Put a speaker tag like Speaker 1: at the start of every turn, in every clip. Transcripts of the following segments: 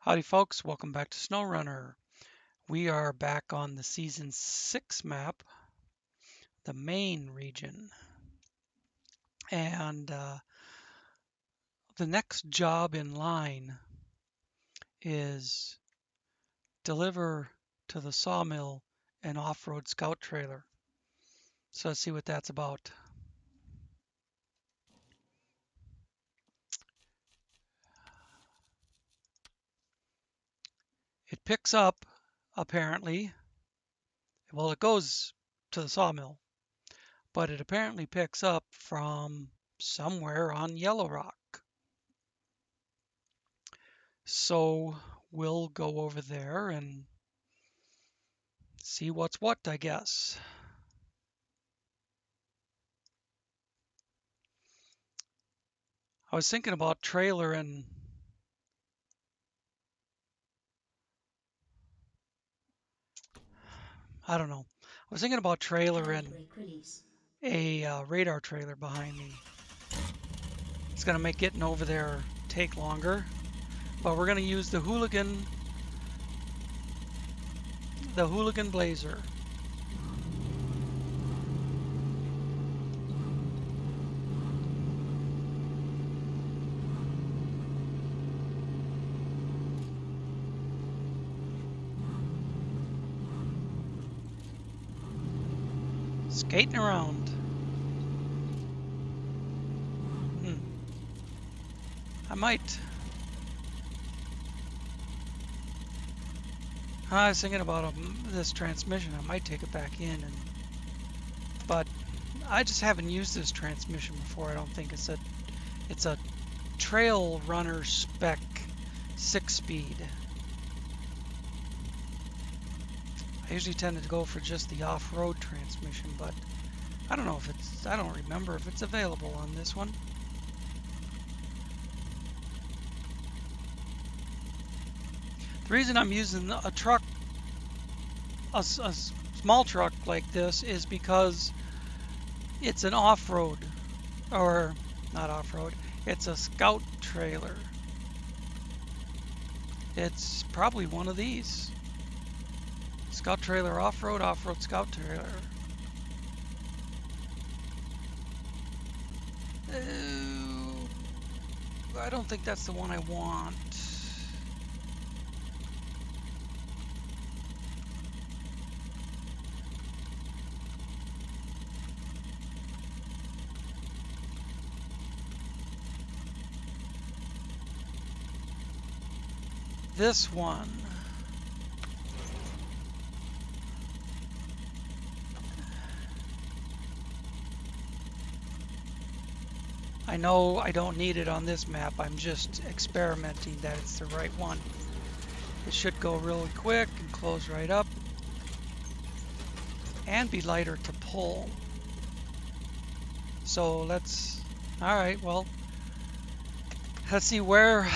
Speaker 1: Howdy folks, welcome back to SnowRunner. We are back on the Season 6 map, the Maine region. And the next job in line is deliver to the sawmill an off-road scout trailer. So let's see what that's about. It picks up, apparently, well, it goes to the sawmill, but it apparently picks up from somewhere on Yellow Rock. So we'll go over there and see what's what, I guess. I was thinking about trailer and I don't know. I was thinking about trailer and a radar trailer behind me. It's going to make getting over there take longer, but we're going to use the Hooligan Blazer. Skating around. I might. I was thinking about this transmission. I might take it back in, but I just haven't used this transmission before. I don't think it's a trail runner spec 6-speed. I usually tend to go for just the off-road transmission, but I don't know if I don't remember if it's available on this one. The reason I'm using a truck, a small truck like this, is because it's an off-road, or not off-road, it's a scout trailer. It's probably one of these. Scout trailer off-road, off-road scout trailer. I don't think that's the one I want. This one. I know I don't need it on this map. I'm just experimenting that it's the right one. It should go really quick and close right up and be lighter to pull. So alright, well, let's see where,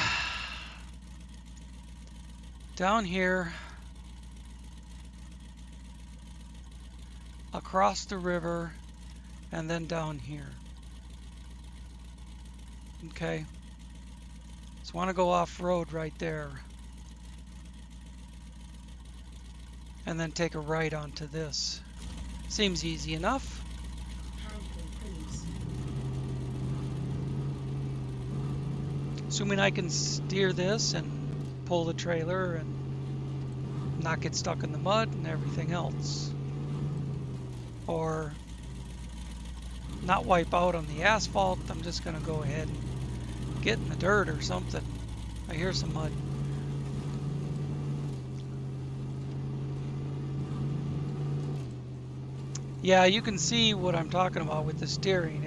Speaker 1: down here, across the river, and then down here. Okay, so I want to go off-road right there. And then take a right onto this. Seems easy enough. Assuming I can steer this and pull the trailer and not get stuck in the mud and everything else. Or not wipe out on the asphalt. I'm just going to go ahead and get in the dirt or something. I hear some mud. Yeah, you can see what I'm talking about with the steering.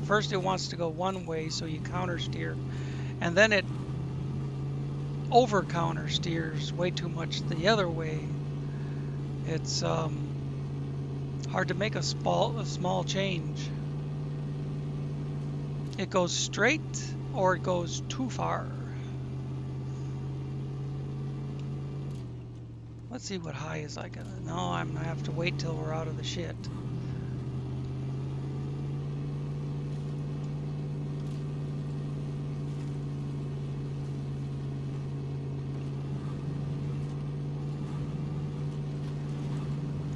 Speaker 1: First it wants to go one way, so you counter steer, and then it over counter steers way too much the other way. It's hard to make a small change. It goes straight or it goes too far. Let's see what high is I gonna. No, I'm gonna have to wait till we're out of the shit.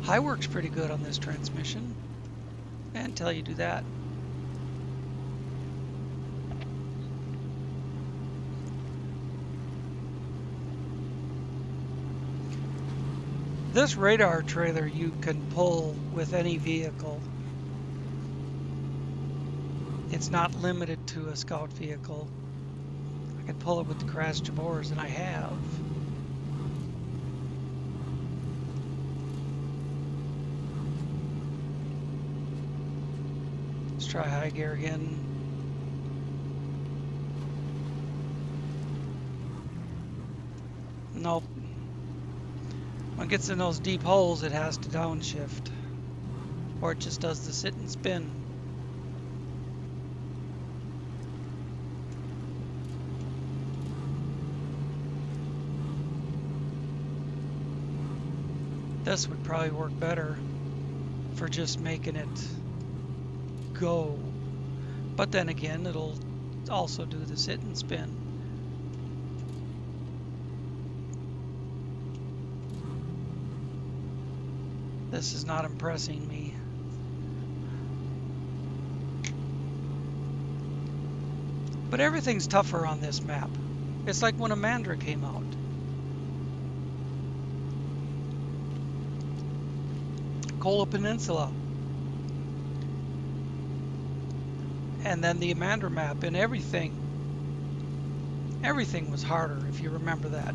Speaker 1: High works pretty good on this transmission, until you do that. This radar trailer you can pull with any vehicle. It's not limited to a scout vehicle. I can pull it with the Crash Jabors, and I have. Let's try high gear again. Nope. When it gets in those deep holes, it has to downshift, or it just does the sit and spin. This would probably work better for just making it go, but then again, it'll also do the sit and spin. This is not impressing me. But everything's tougher on this map. It's like when Amandra came out. Kola Peninsula. And then the Amandra map, and everything was harder, if you remember that.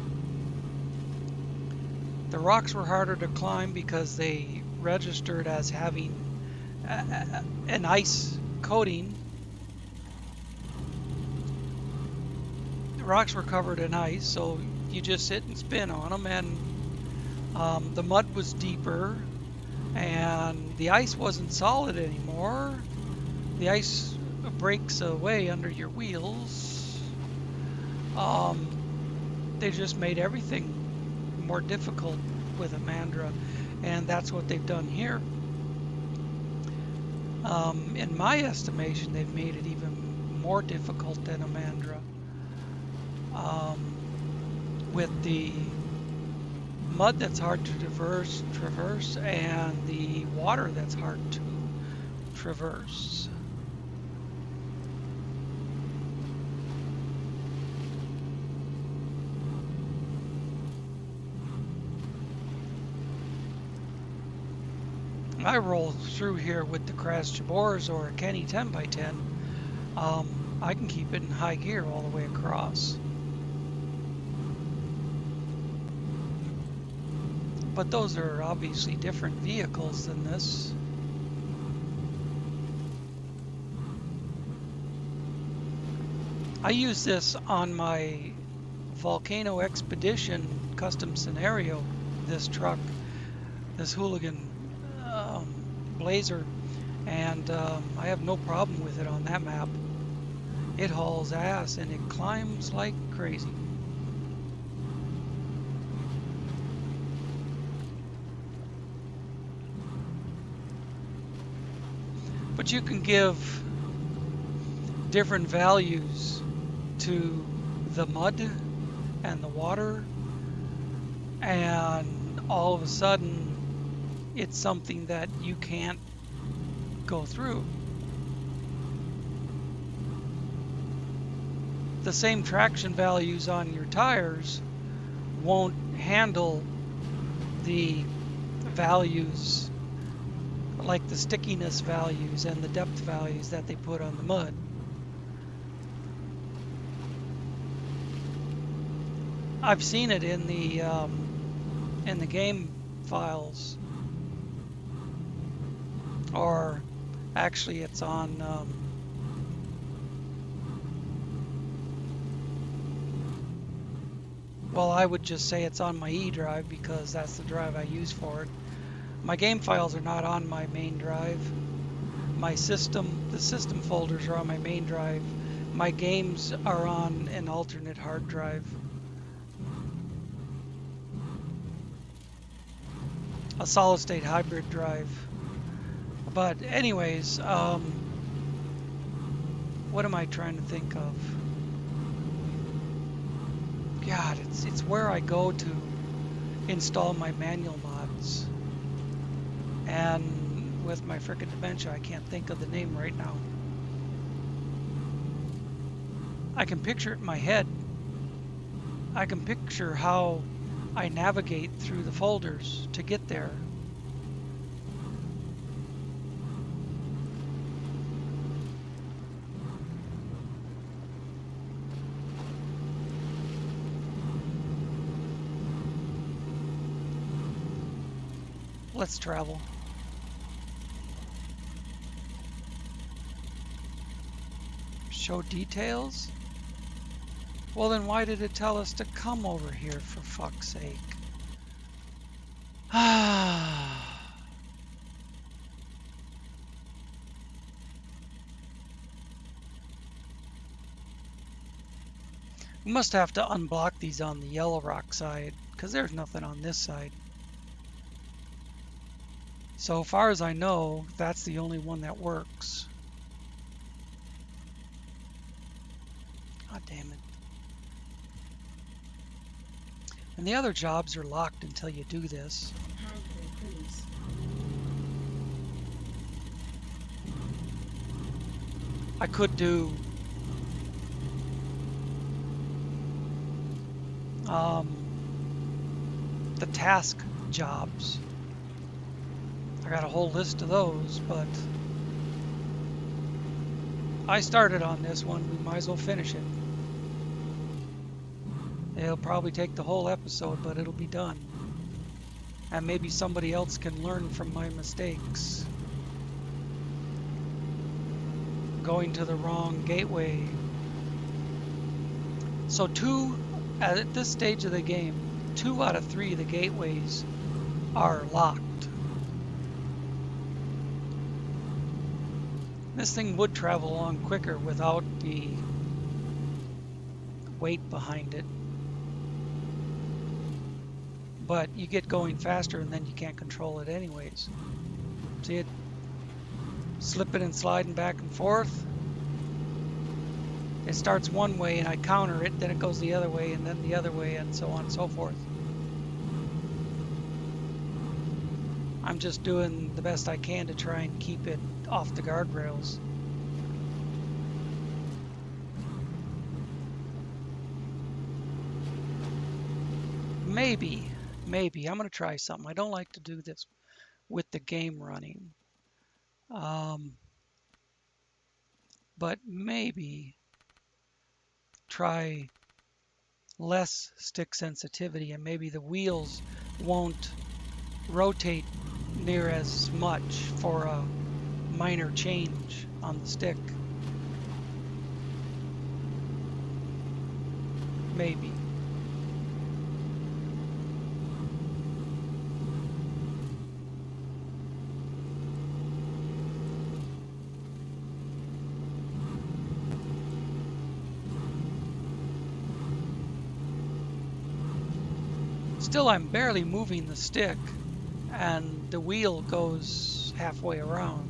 Speaker 1: The rocks were harder to climb because they registered as having an ice coating. The rocks were covered in ice, so you just sit and spin on them, and the mud was deeper, and the ice wasn't solid anymore. The ice breaks away under your wheels. They just made everything more difficult with Amandra, and that's what they've done here. In my estimation, they've made it even more difficult than Amandra, with the mud that's hard to traverse, and the water that's hard to traverse. I roll through here with the Crash Jabors or a Kenny 10x10. I can keep it in high gear all the way across. But those are obviously different vehicles than this. I use this on my Volcano Expedition custom scenario, this truck, this Hooligan Blazer, and I have no problem with it on that map. It hauls ass and it climbs like crazy. But you can give different values to the mud and the water, and all of a sudden it's something that you can't go through. The same traction values on your tires won't handle the values, like the stickiness values and the depth values that they put on the mud. I've seen it in the game files, or actually it's on well, I would just say it's on my E drive because that's the drive I use for it. My game files are not on my main drive. The system folders are on my main drive. My games are on an alternate hard drive. A solid state hybrid drive. But anyways, what am I trying to think of? God, it's where I go to install my manual mods. And with my frickin' dementia, I can't think of the name right now. I can picture it in my head. I can picture how I navigate through the folders to get there. Let's travel. Show details? Well, then why did it tell us to come over here, for fuck's sake? We must have to unblock these on the yellow rock side, because there's nothing on this side. So far as I know, that's the only one that works. God damn it. And the other jobs are locked until you do this. I could do the task jobs. I got a whole list of those, but I started on this one. We might as well finish it. It'll probably take the whole episode, but it'll be done. And maybe somebody else can learn from my mistakes. Going to the wrong gateway. So at this stage of the game, 2 out of 3 of the gateways are locked. This thing would travel along quicker without the weight behind it. But you get going faster and then you can't control it anyways. See it slipping and sliding back and forth? It starts one way and I counter it, then it goes the other way and then the other way and so on and so forth. I'm just doing the best I can to try and keep it off the guardrails. Maybe I'm going to try something. I don't like to do this with the game running. But maybe try less stick sensitivity and maybe the wheels won't rotate near as much for a minor change on the stick. Maybe. Still, I'm barely moving the stick and the wheel goes halfway around.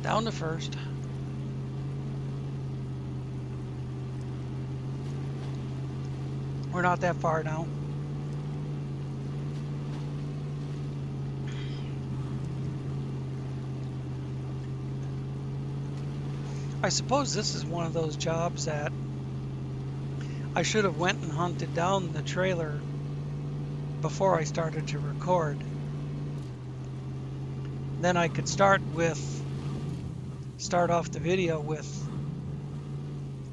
Speaker 1: Down to first. We're not that far now. I suppose this is one of those jobs that I should have went and hunted down the trailer before I started to record. Then I could start off the video with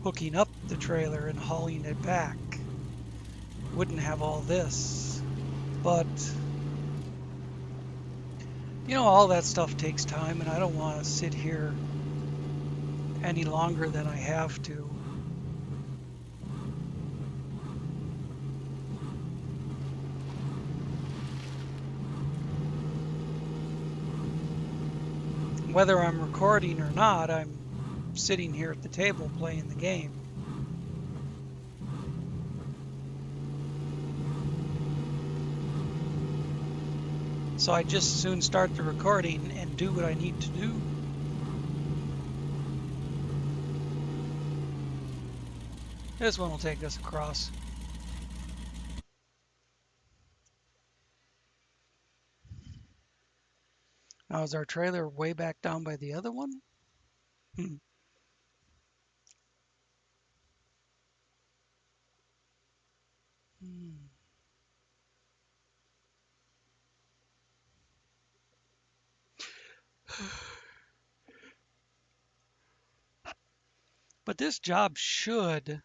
Speaker 1: hooking up the trailer and hauling it back. Wouldn't have all this, but you know, all that stuff takes time and I don't want to sit here any longer than I have to. Whether I'm recording or not, I'm sitting here at the table playing the game. So I just soon start the recording and do what I need to do. This one will take us across. Now, is our trailer way back down by the other one? But this job should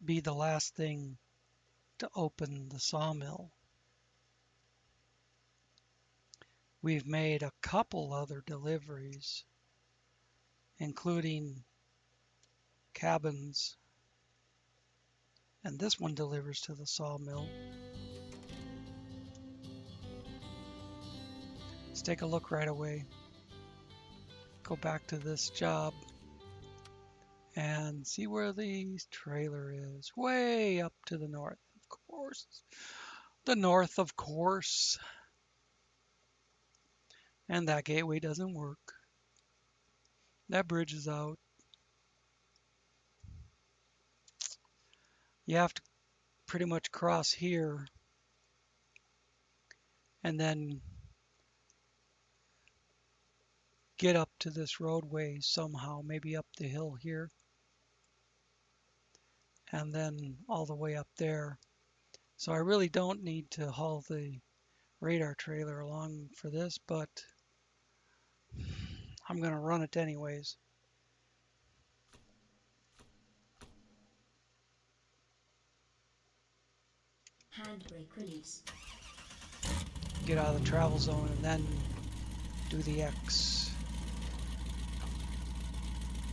Speaker 1: be the last thing to open the sawmill. We've made a couple other deliveries, including cabins, and this one delivers to the sawmill. Let's take a look right away. Go back to this job and see where the trailer is. Way up to the north, of course. The north, of course. And that gateway doesn't work. That bridge is out. You have to pretty much cross here and then get up to this roadway somehow, maybe up the hill here and then all the way up there. So I really don't need to haul the radar trailer along for this, but I'm going to run it anyways.
Speaker 2: Handbrake release.
Speaker 1: Get out of the travel zone and then do the X.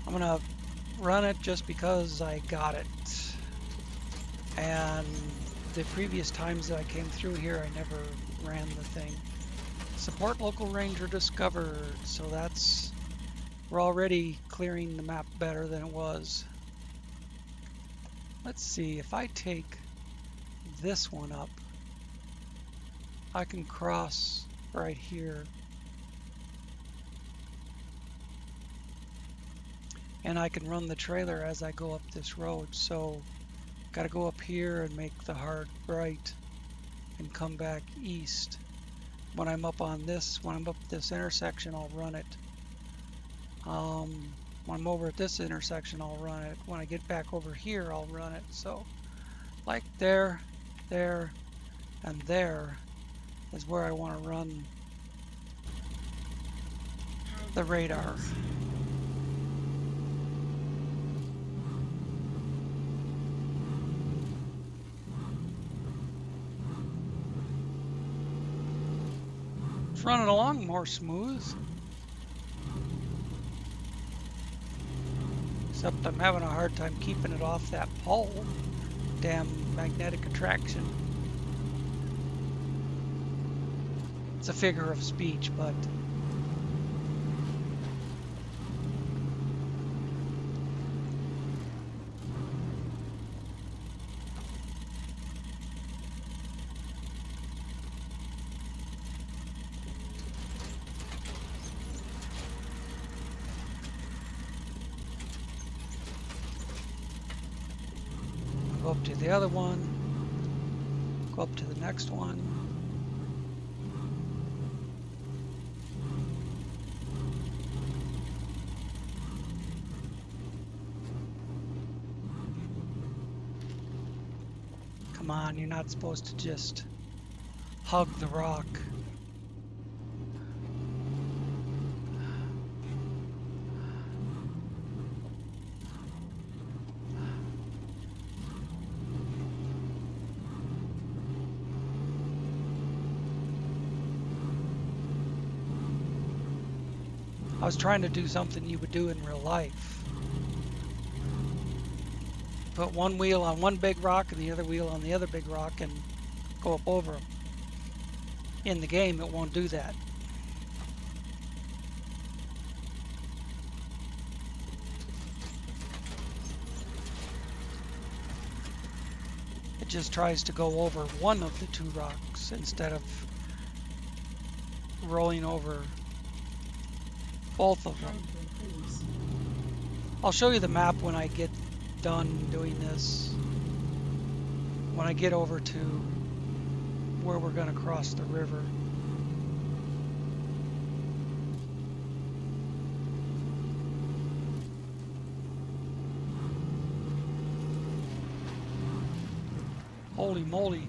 Speaker 1: I'm going to run it just because I got it. And the previous times that I came through here, I never ran the thing. Support local ranger discovered. So that's, we're already clearing the map better than it was. Let's see, if I take this one up, I can cross right here. And I can run the trailer as I go up this road. So got to go up here and make the hard right and come back east. When I'm up on this, when I'm up this intersection, I'll run it. When I'm over at this intersection, I'll run it. When I get back over here, I'll run it. So like there, there, and there is where I want to run the radar. It's running along more smooth. Except I'm having a hard time keeping it off that pole. Damn magnetic attraction. It's a figure of speech, but go up to the other one, go up to the next one. Come on, you're not supposed to just hug the rock. I was trying to do something you would do in real life. Put one wheel on one big rock and the other wheel on the other big rock and go up over them. In the game, it won't do that. It just tries to go over one of the two rocks instead of rolling over both of them. I'll show you the map when I get done doing this, when I get over to where we're going to cross the river. Holy moly.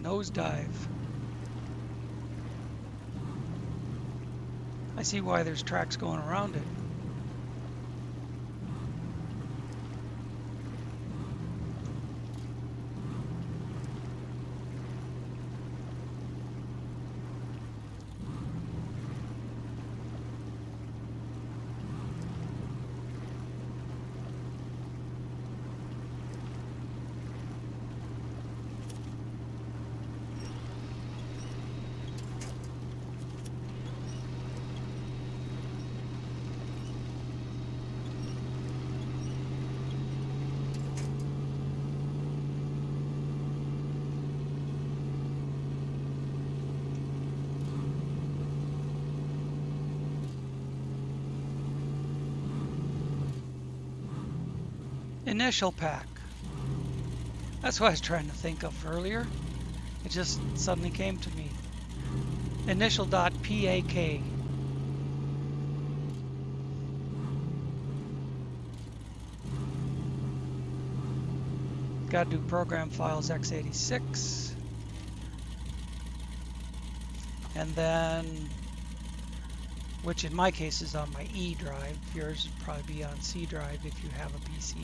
Speaker 1: Nosedive. I see why there's tracks going around it. Initial pack. That's what I was trying to think of earlier. It just suddenly came to me. Initial.pak. Got to do program files x86. And then, which in my case is on my E drive. Yours would probably be on C drive if you have a PC.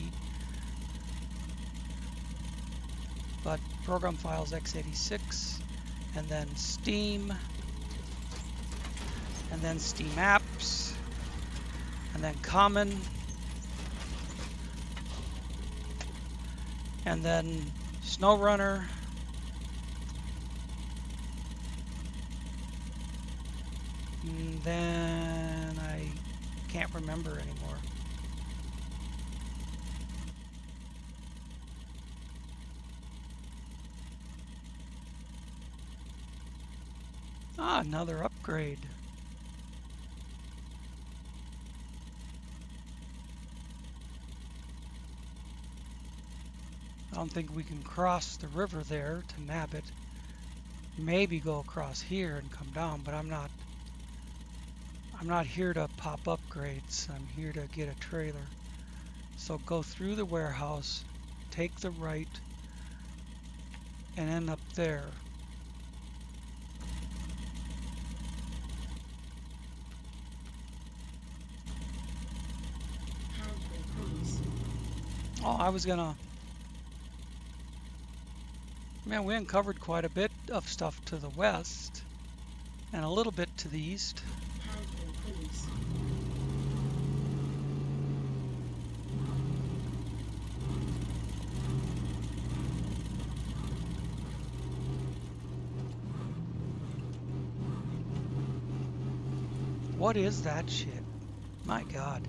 Speaker 1: But program files x86, and then Steam, and then Steam apps, and then common, and then SnowRunner, and then I can't remember anymore. Ah, another upgrade. I don't think we can cross the river there to nab it. Maybe go across here and come down, but I'm not here to pop upgrades. I'm here to get a trailer. So go through the warehouse, take the right, and end up there. Oh, I was gonna... Man, we uncovered quite a bit of stuff to the west, and a little bit to the east. What is that shit? My God.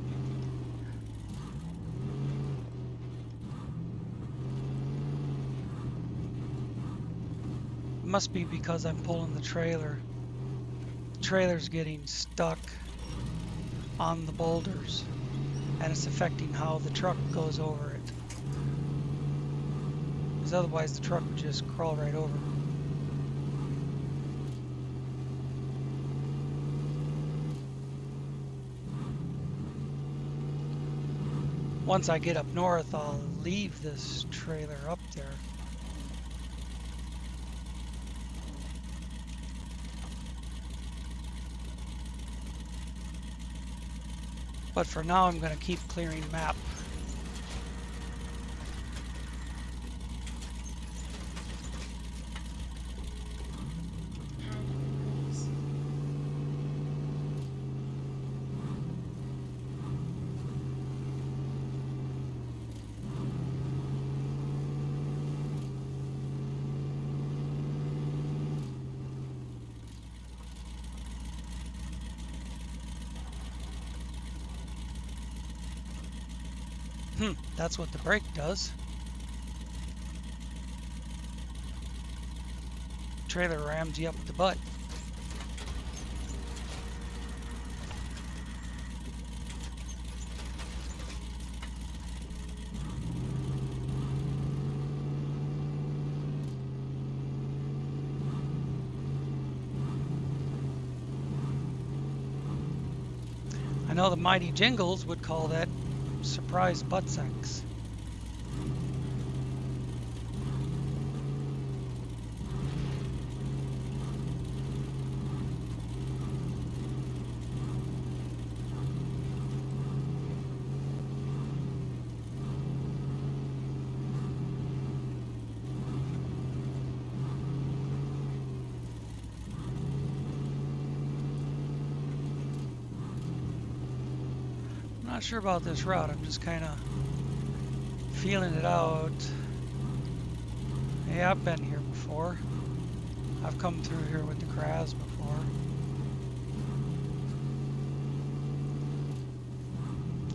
Speaker 1: It must be because I'm pulling the trailer. The trailer's getting stuck on the boulders, and it's affecting how the truck goes over it. Because otherwise the truck would just crawl right over. Once I get up north, I'll leave this trailer up there. But for now, I'm going to keep clearing map. That's what the brake does. Trailer rams you up the butt. know the mighty Jingles would call that surprise butt sex. Not sure about this route. I'm just kind of feeling it out. Yeah, I've been here before. I've come through here with the Kraz before.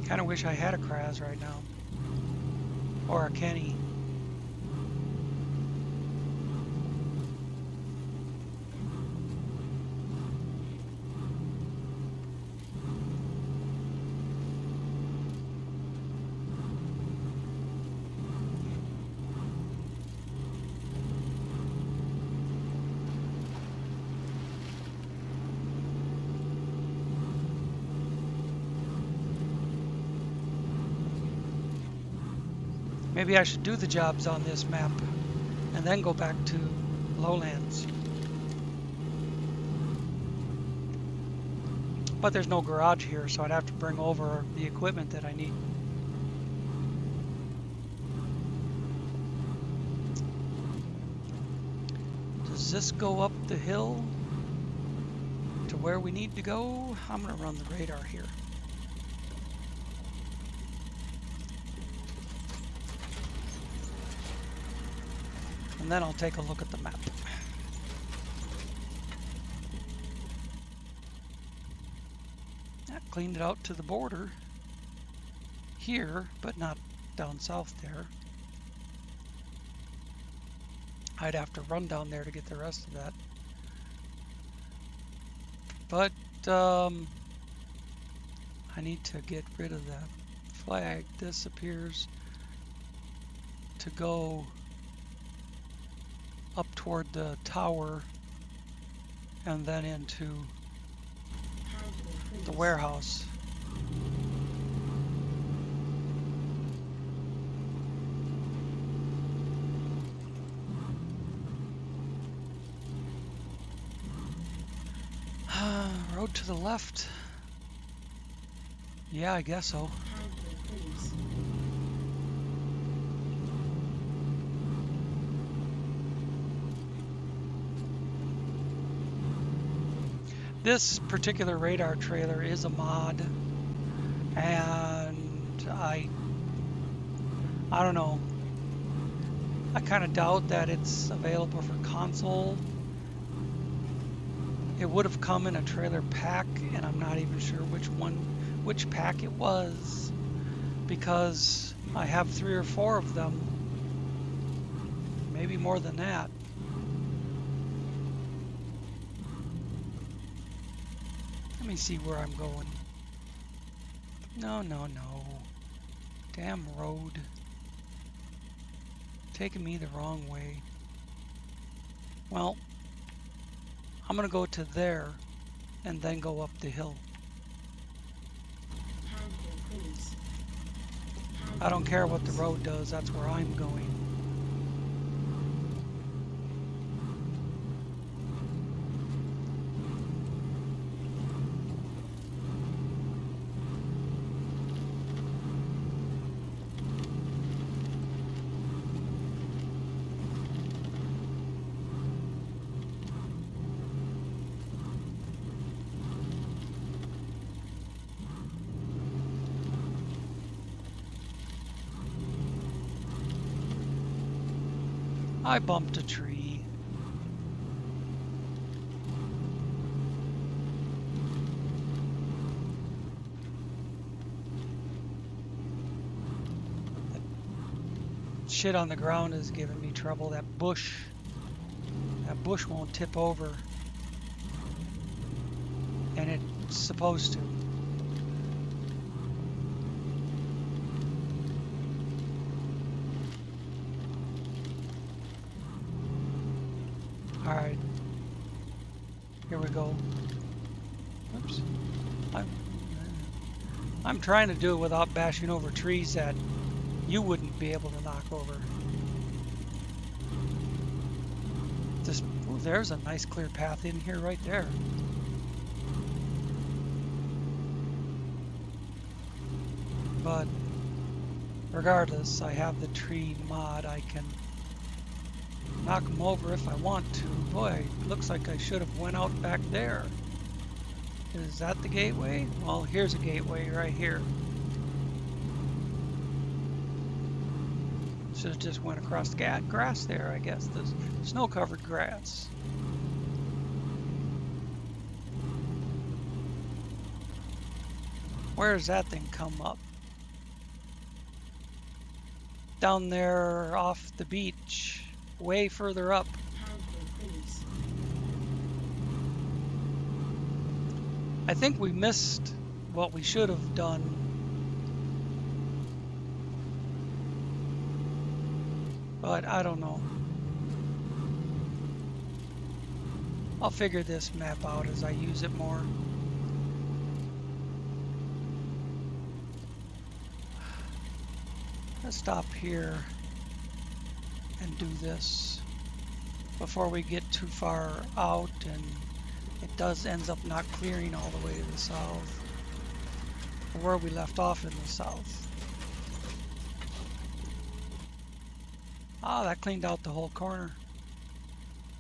Speaker 1: Kind of wish I had a Kraz right now. Or a Kenny. Maybe I should do the jobs on this map and then go back to lowlands. But there's no garage here, so I'd have to bring over the equipment that I need. Does this go up the hill to where we need to go? I'm going to run the radar here. And then I'll take a look at the map. That cleaned it out to the border here, but not down south there. I'd have to run down there to get the rest of that. But I need to get rid of that flag. This appears to go up toward the tower and then into the warehouse. Road to the left. Yeah, I guess so. This particular radar trailer is a mod, and I don't know. I kind of doubt that it's available for console. It would have come in a trailer pack, and I'm not even sure which pack it was, because I have 3 or 4 of them, maybe more than that. Let me see where I'm going. No. Damn road. Taking me the wrong way. Well, I'm going to go to there and then go up the hill. I don't care what the road does, that's where I'm going. I bumped a tree. That shit on the ground is giving me trouble. That bush won't tip over. And it's supposed to. Alright, here we go. Oops. I'm trying to do it without bashing over trees that you wouldn't be able to knock over. This, ooh, there's a nice clear path in here right there. But regardless, I have the tree mod. I can knock them over if I want to. Boy, looks like I should have went out back there. Is that the gateway? Well, here's a gateway right here. Should have just went across the grass there, I guess. The snow-covered grass. Where does that thing come up? Down there off the beach, way further up. I think we missed what we should have done. But I don't know. I'll figure this map out as I use it more. Let's stop here and do this before we get too far out and it ends up not clearing all the way to the south, or where we left off in the south. Ah, that cleaned out the whole corner.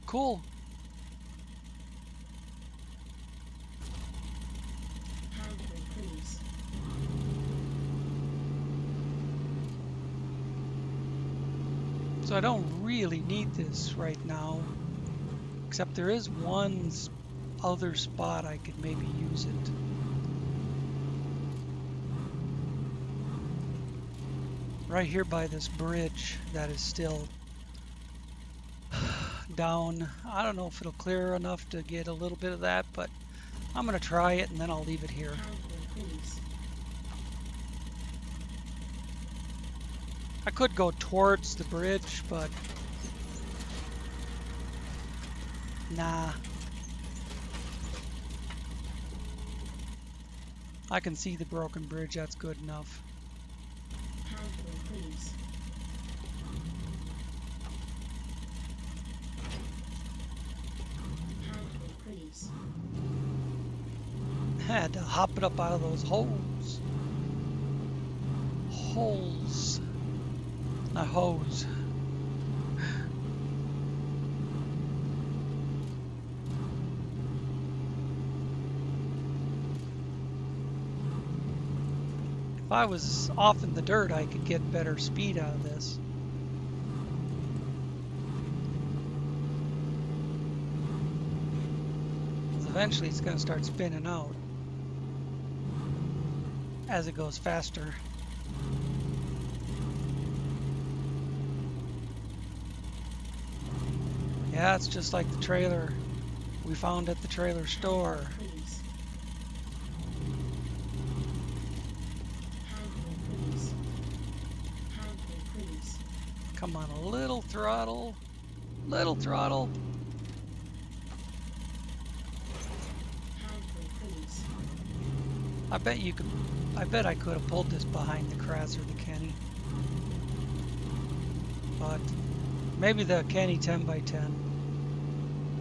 Speaker 1: Cool. So I don't really need this right now, except there is one other spot I could maybe use it. Right here by this bridge that is still down. I don't know if it'll clear enough to get a little bit of that, but I'm going to try it and then I'll leave it here. I could go towards the bridge, but nah. I can see the broken bridge, that's good enough. I had to hop it up out of those holes. Holes. Not hose. If I was off in the dirt, I could get better speed out of this. Eventually it's going to start spinning out as it goes faster. Yeah, it's just like the trailer we found at the trailer store. Come on, a little throttle. Little throttle. I bet I could have pulled this behind the Kraz or the Kenny. But maybe the Kenny 10x10.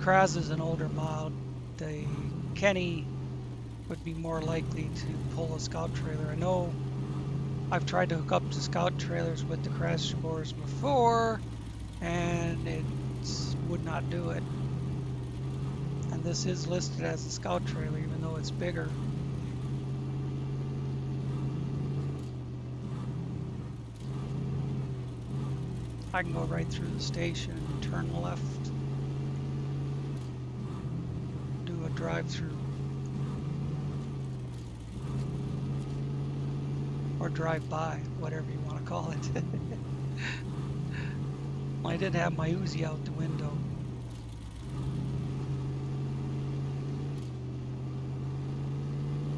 Speaker 1: Kraz is an older mod. The Kenny would be more likely to pull a scout trailer. I know I've tried to hook up to scout trailers with the Kraz bores before, and it would not do it. And this is listed as a scout trailer, even though it's bigger. I can go right through the station and turn left, do a drive-through, or drive-by, whatever you want to call it. I did have my Uzi out the window.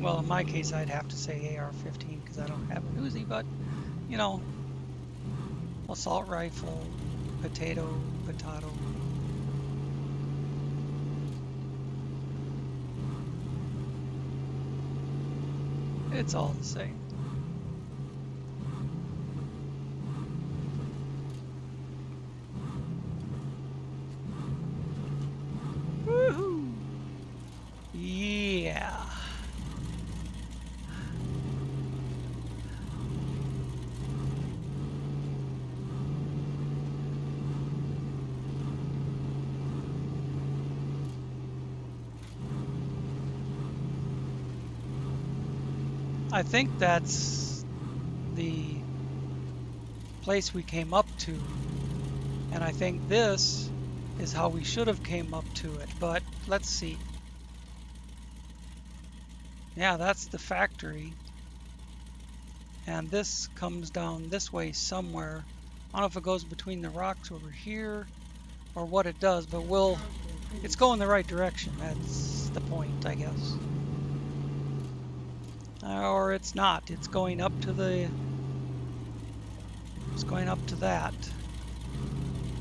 Speaker 1: Well, in my case, I'd have to say AR-15 because I don't have an Uzi, but, you know, assault rifle, potato. It's all the same. Woohoo! Yeah. I think that's the place we came up to, and I think this is how we should have came up to it, but let's see. Yeah, that's the factory, and this comes down this way somewhere. I don't know if it goes between the rocks over here or what it does, but it's going the right direction. That's the point, I guess. Or it's not. It's going up to that.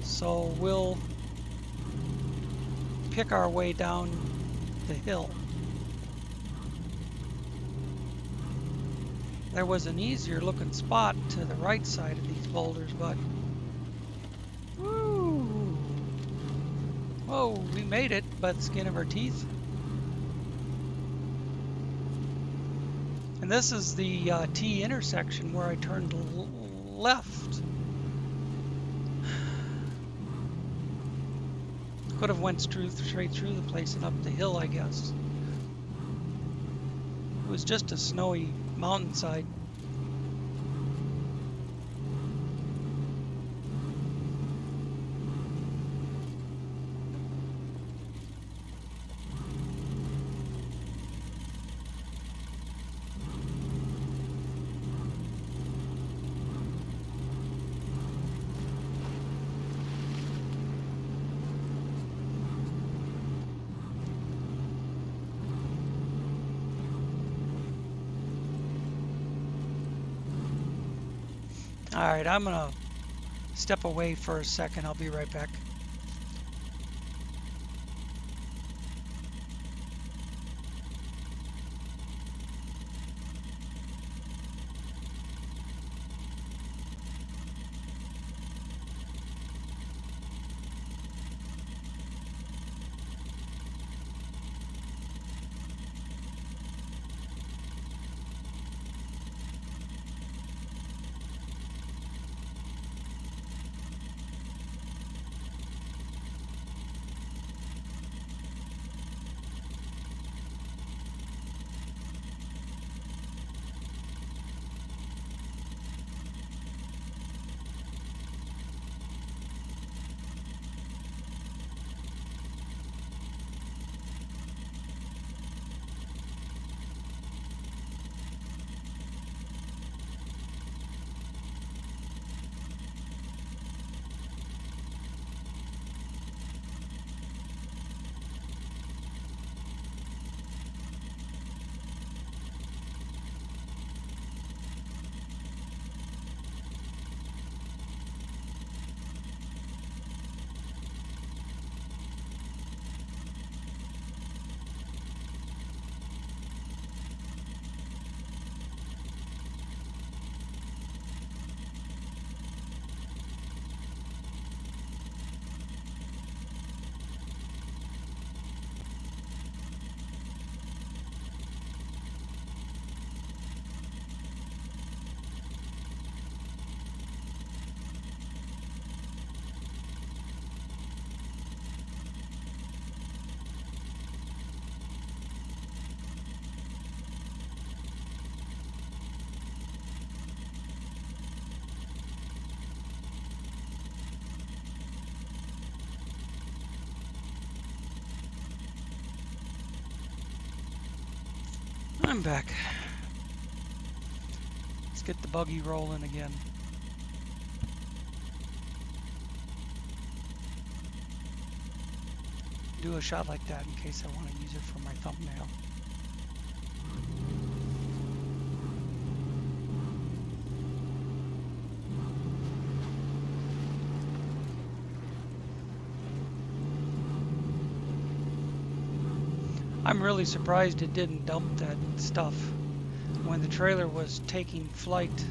Speaker 1: So we'll pick our way down the hill. There was an easier looking spot to the right side of these boulders, but woo! Whoa, we made it by the skin of our teeth. And this is the T intersection where I turned left. Could have went straight through the place and up the hill, I guess. It was just a snowy mountainside. Alright, I'm gonna step away for a second. I'll be right back. I'm back. Let's get the buggy rolling again. Do a shot like that in case I want to use it for my thumbnail. I'm really surprised it didn't dump that stuff when the trailer was taking flight.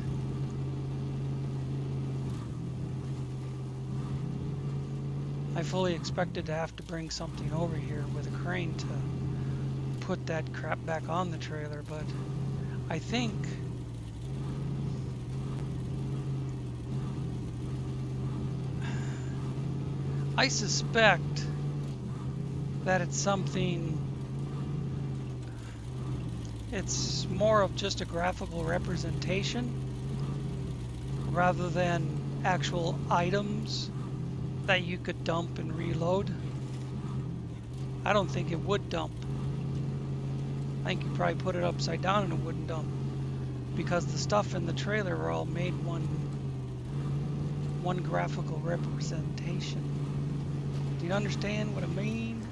Speaker 1: I fully expected to have to bring something over here with a crane to put that crap back on the trailer, but I think I suspect that it's more of just a graphical representation rather than actual items that you could dump and reload. I don't think it would dump. I think you probably put it upside down and it wouldn't dump, because the stuff in the trailer are all made one graphical representation. Do you understand what I mean?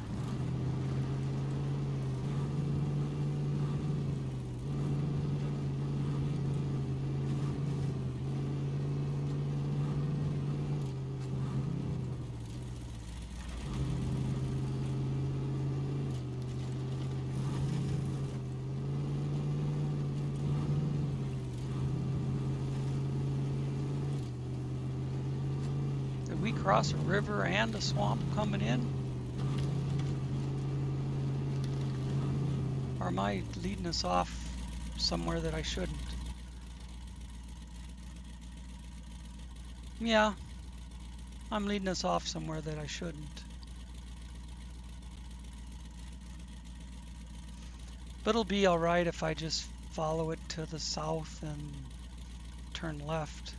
Speaker 1: Did we cross a river and a swamp coming in? Or am I leading us off somewhere that I shouldn't? Yeah, I'm leading us off somewhere that I shouldn't. But it'll be alright if I just follow it to the south and turn left.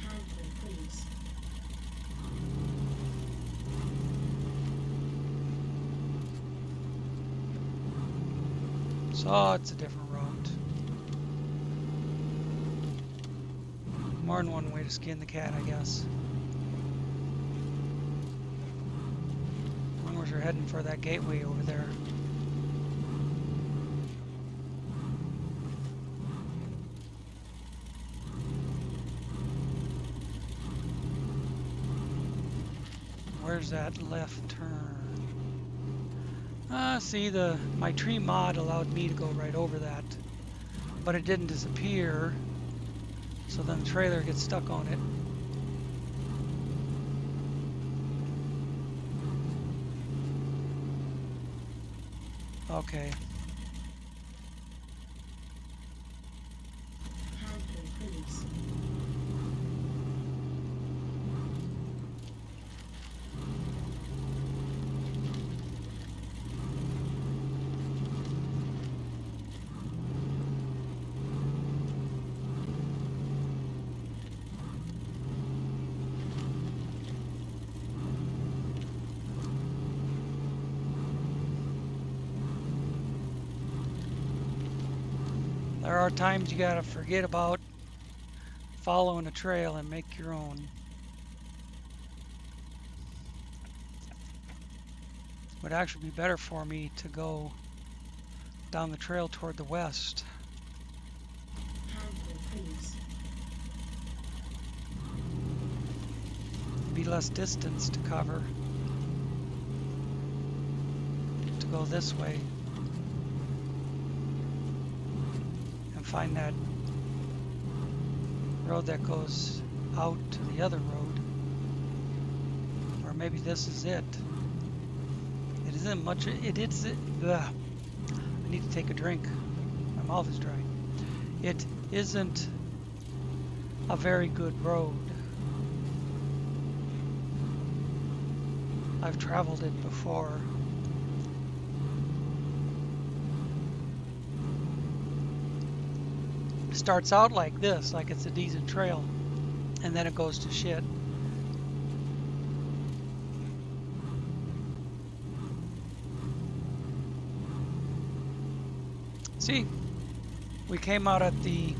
Speaker 2: Handbrake release.
Speaker 1: So it's a different route. More than one way to skin the cat, I guess. As long as you're heading for that gateway over there. Where's that left turn? See, my tree mod allowed me to go right over that, but it didn't disappear, so then the trailer gets stuck on it. Okay.
Speaker 2: Handbrake release.
Speaker 1: There are times you gotta forget about following a trail and make your own. Would actually be better for me to go down the trail toward the west.
Speaker 2: Handbrake release.
Speaker 1: Be less distance to cover to go this way and find that road that goes out to the other road. Or maybe this is it. It isn't much. It is. Ugh. I need to take a drink. My mouth is dry. It isn't a very good road. I've traveled it before. It starts out like this, like it's a decent trail, and then it goes to shit. See, we came out at the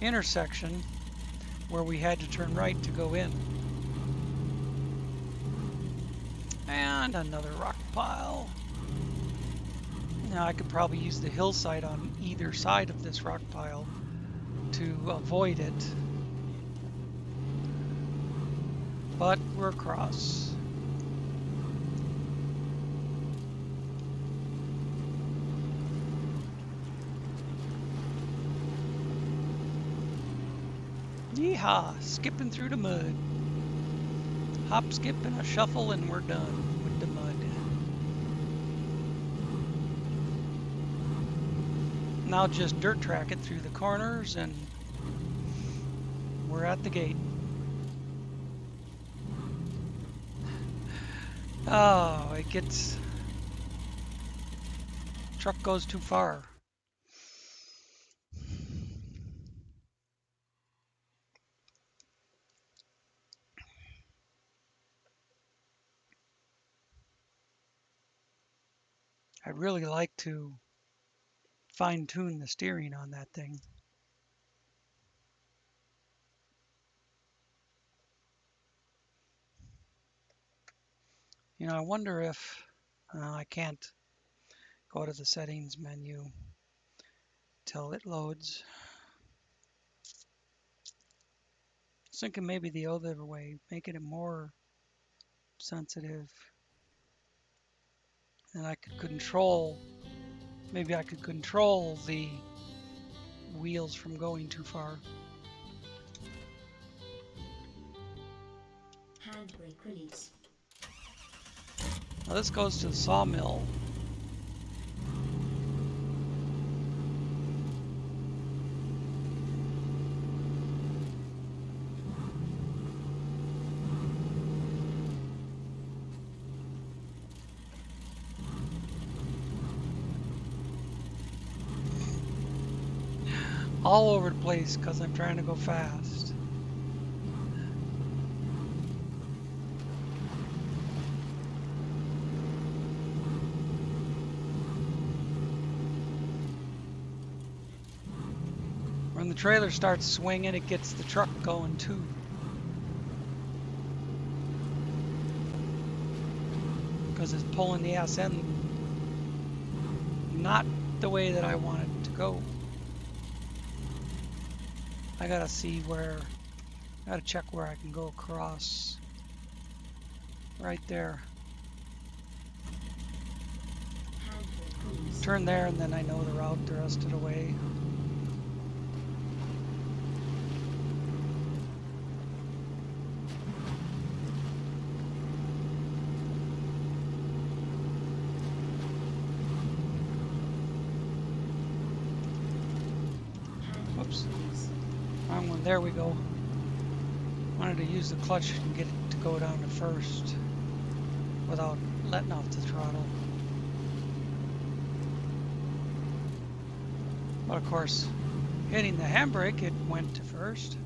Speaker 1: intersection where we had to turn right to go in. And another rock pile. Now I could probably use the hillside on either side of this rock pile to avoid it. But we're across. Yeehaw! Skipping through the mud. Hop, skip, and a shuffle, and we're done with the mud. Now just dirt track it through the corners, and we're at the gate. Oh, it gets... Truck goes too far. I'd really like to fine-tune the steering on that thing. You know, I wonder if I can't go to the settings menu till it loads. I was thinking maybe the other way, making it more sensitive. And I could control, maybe I could control the wheels from going too far.
Speaker 2: Handbrake release.
Speaker 1: Now this goes to the sawmill. All over the place because I'm trying to go fast. When the trailer starts swinging, it gets the truck going too. Because it's pulling the ass end not the way that I want it to go. I gotta see where, I gotta check where I can go across. Right there.
Speaker 2: Handbrake release.
Speaker 1: Turn there and then I know the route the rest of the way. Whoops. Wrong one. There we go. Wanted to use the clutch and get it to go down to first without letting off the throttle. But of course, hitting the handbrake, it went to first.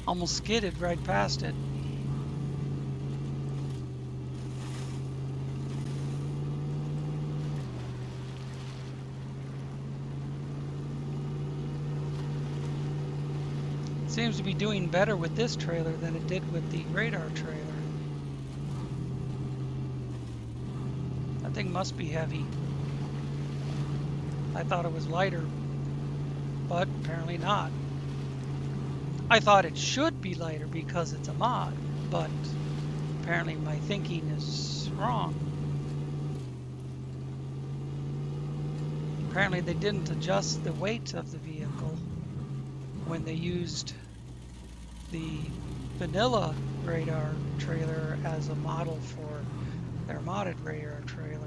Speaker 1: Almost skidded right past it. Seems to be doing better with this trailer than it did with the radar trailer. That thing must be heavy. I thought it was lighter, but apparently not. I thought it should be lighter because it's a mod, but apparently my thinking is wrong. Apparently they didn't adjust the weight of the vehicle when they used the vanilla radar trailer as a model for their modded radar trailer.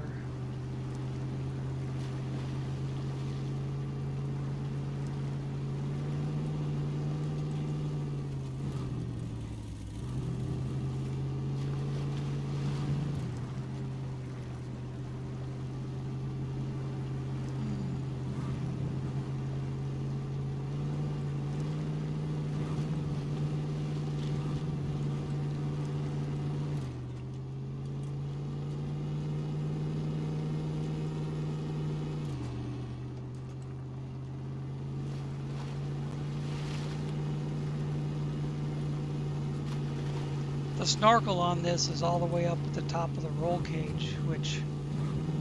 Speaker 1: The snorkel on this is all the way up at the top of the roll cage, which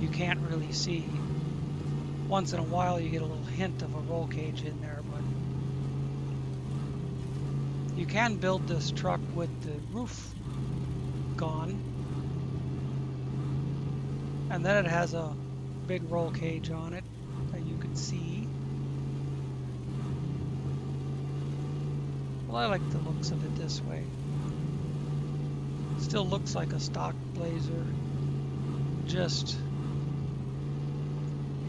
Speaker 1: you can't really see. once in a while you get a little hint of a roll cage in there, but you can build this truck with the roof gone, and then it has a big roll cage on it that you can see. Well, I like the looks of it this way. Still looks like a stock Blazer, just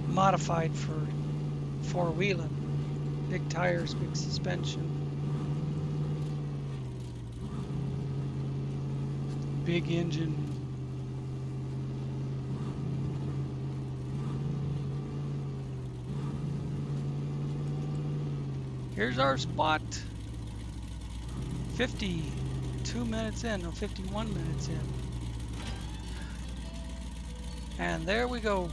Speaker 1: modified for four-wheeling. Big tires, big suspension, big engine. Here's our spot. 52 minutes in, no, 51 minutes in. And there we go.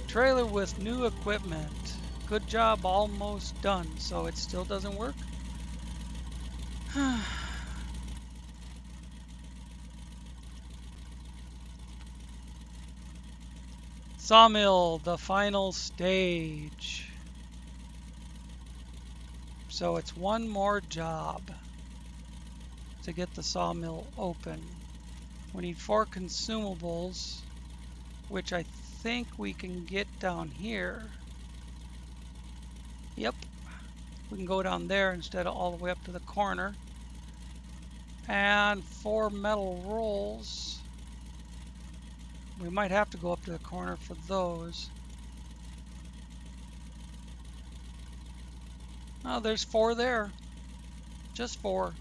Speaker 1: Trailer with new equipment. Good job, almost done. So it still doesn't work. Sawmill, the final stage. So it's one more job to get the sawmill open. We need 4 consumables, which I think we can get down here. Yep, we can go down there instead of all the way up to the corner. And 4 metal rolls. We might have to go up to the corner for those. Oh, there's 4 there. Just 4.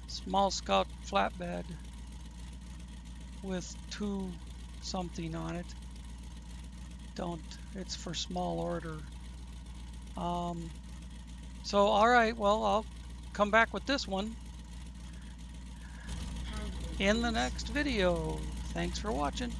Speaker 1: Small Scout flatbed with 2 something on it. It's for small order. So alright, well, I'll come back with this one in the next video. Thanks for watching.